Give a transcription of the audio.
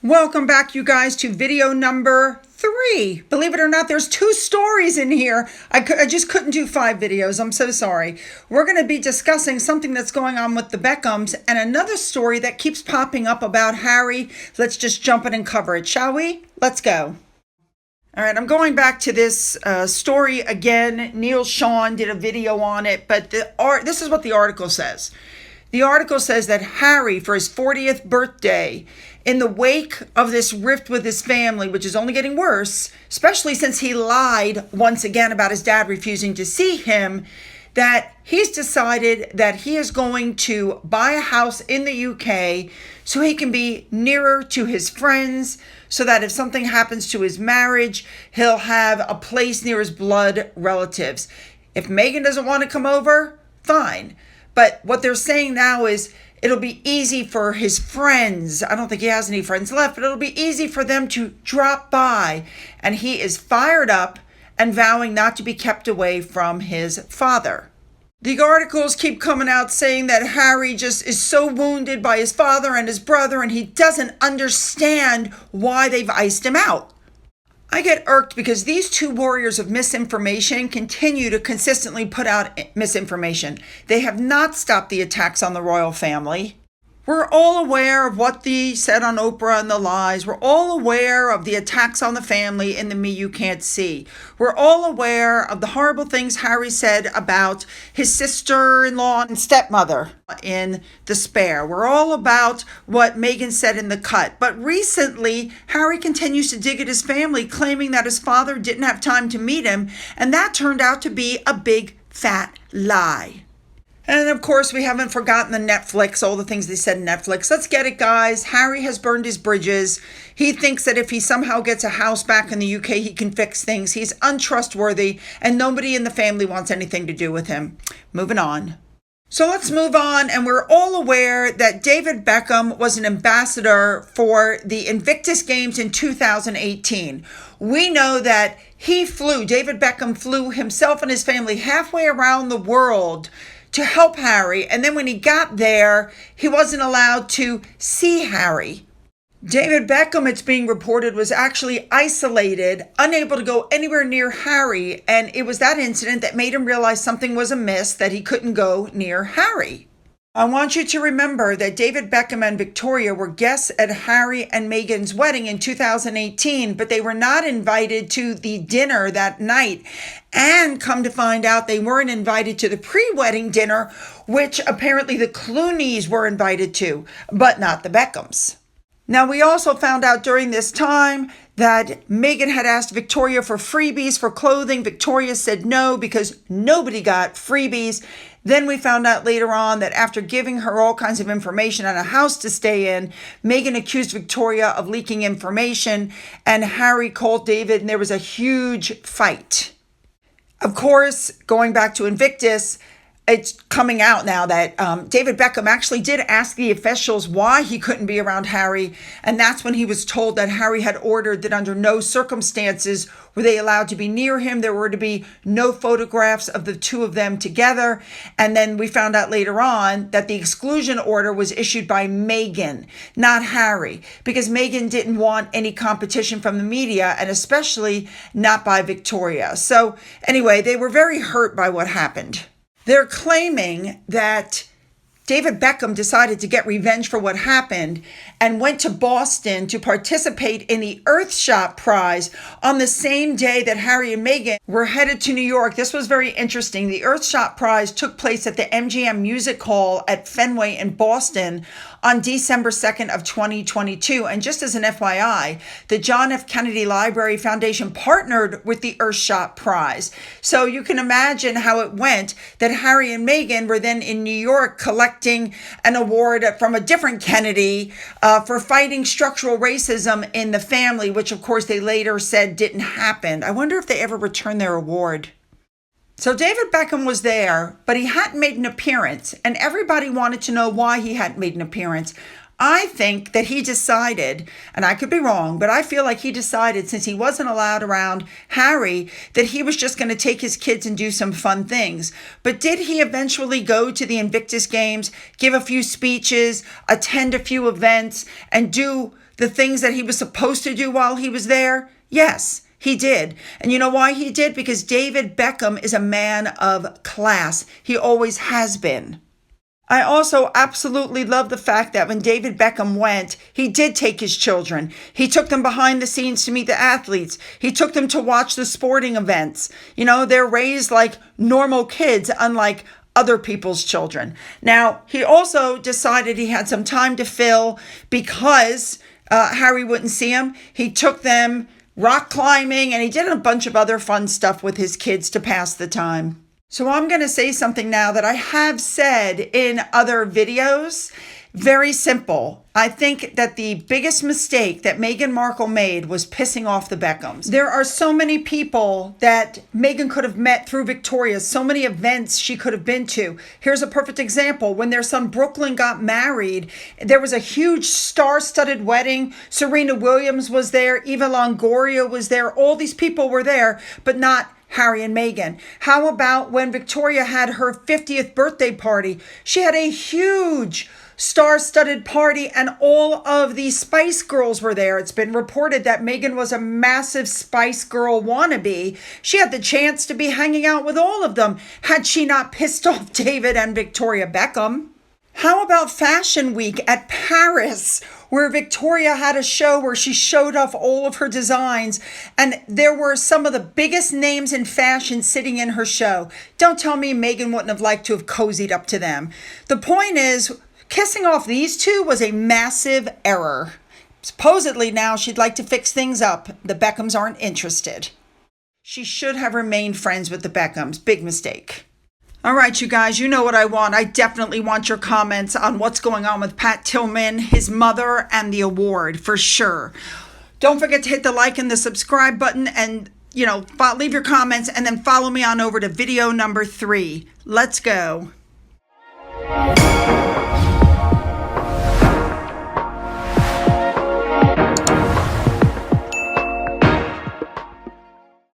Welcome back, you guys, to video number 3. Believe it or not, there's 2 stories in here. I just couldn't do 5 videos. I'm so sorry. We're going to be discussing something that's going on with the Beckhams and another story that keeps popping up about Harry. Let's just jump in and cover it, shall we? Let's go. All right, I'm going back to this story again. Neil Sean did a video on it, but this is what the article says. The article says that Harry, for his 40th birthday, in the wake of this rift with his family, which is only getting worse, especially since he lied once again about his dad refusing to see him, that he's decided that he is going to buy a house in the UK so he can be nearer to his friends, so that if something happens to his marriage, he'll have a place near his blood relatives. If Meghan doesn't want to come over, fine. But what they're saying now is it'll be easy for his friends. I don't think he has any friends left, but it'll be easy for them to drop by. And he is fired up and vowing not to be kept away from his father. The articles keep coming out saying that Harry just is so wounded by his father and his brother, and he doesn't understand why they've iced him out. I get irked because these 2 warriors of misinformation continue to consistently put out misinformation. They have not stopped the attacks on the royal family. We're all aware of what they said on Oprah and the lies. We're all aware of the attacks on the family in the Me You Can't See. We're all aware of the horrible things Harry said about his sister-in-law and stepmother in The Spare. We're all about what Meghan said in The Cut. But recently, Harry continues to dig at his family, claiming that his father didn't have time to meet him, and that turned out to be a big, fat lie. And of course, we haven't forgotten the Netflix, all the things they said in Netflix. Let's get it, guys. Harry has burned his bridges. He thinks that if he somehow gets a house back in the UK, he can fix things. He's untrustworthy, and nobody in the family wants anything to do with him. Moving on. So let's move on, and we're all aware that David Beckham was an ambassador for the Invictus Games in 2018. We know that David Beckham flew himself and his family halfway around the world to help Harry, and then when he got there, he wasn't allowed to see Harry. David Beckham, it's being reported, was actually isolated, unable to go anywhere near Harry, and it was that incident that made him realize something was amiss, that he couldn't go near Harry. I want you to remember that David Beckham and Victoria were guests at Harry and Meghan's wedding in 2018, but they were not invited to the dinner that night. And come to find out, they weren't invited to the pre-wedding dinner, which apparently the Clooneys were invited to, but not the Beckhams. Now, we also found out during this time that Meghan had asked Victoria for freebies for clothing. Victoria said no because nobody got freebies. Then we found out later on that after giving her all kinds of information on a house to stay in, Meghan accused Victoria of leaking information, and Harry called David, and there was a huge fight. Of course, going back to Invictus, it's coming out now that David Beckham actually did ask the officials why he couldn't be around Harry, and that's when he was told that Harry had ordered that under no circumstances were they allowed to be near him. There were to be no photographs of the 2 of them together, and then we found out later on that the exclusion order was issued by Meghan, not Harry, because Meghan didn't want any competition from the media, and especially not by Victoria. So anyway, they were very hurt by what happened. They're claiming that David Beckham decided to get revenge for what happened and went to Boston to participate in the Earthshot Prize on the same day that Harry and Meghan were headed to New York. This was very interesting. The Earthshot Prize took place at the MGM Music Hall at Fenway in Boston on December 2nd of 2022. And just as an FYI, the John F. Kennedy Library Foundation partnered with the Earthshot Prize. So you can imagine how it went that Harry and Meghan were then in New York collecting an award from a different Kennedy for fighting structural racism in the family, which of course they later said didn't happen. I wonder if they ever returned their award. So David Beckham was there, but he hadn't made an appearance, and everybody wanted to know why he hadn't made an appearance. I think that he decided, and I could be wrong, but I feel like he decided, since he wasn't allowed around Harry, that he was just going to take his kids and do some fun things. But did he eventually go to the Invictus Games, give a few speeches, attend a few events, and do the things that he was supposed to do while he was there? Yes, he did. And you know why he did? Because David Beckham is a man of class. He always has been. I also absolutely love the fact that when David Beckham went, he did take his children. He took them behind the scenes to meet the athletes. He took them to watch the sporting events. You know, they're raised like normal kids, unlike other people's children. Now, he also decided he had some time to fill because Harry wouldn't see him. He took them rock climbing and he did a bunch of other fun stuff with his kids to pass the time. So I'm going to say something now that I have said in other videos. Very simple. I think that the biggest mistake that Meghan Markle made was pissing off the Beckhams. There are so many people that Meghan could have met through Victoria, so many events she could have been to. Here's a perfect example. When their son Brooklyn got married, there was a huge star-studded wedding. Serena Williams was there. Eva Longoria was there. All these people were there, but not Harry and Meghan. How about when Victoria had her 50th birthday party? She had a huge star-studded party and all of the Spice Girls were there. It's been reported that Meghan was a massive Spice Girl wannabe. She had the chance to be hanging out with all of them had she not pissed off David and Victoria Beckham. How about Fashion Week at Paris, where Victoria had a show where she showed off all of her designs, and there were some of the biggest names in fashion sitting in her show. Don't tell me Meghan wouldn't have liked to have cozied up to them. The point is, kissing off these two was a massive error. Supposedly now she'd like to fix things up. The Beckhams aren't interested. She should have remained friends with the Beckhams. Big mistake. All right, you guys, you know what I want. I definitely want your comments on what's going on with Pat Tillman, his mother, and the award, for sure. Don't forget to hit the like and the subscribe button and, leave your comments and then follow me on over to video number 3. Let's go.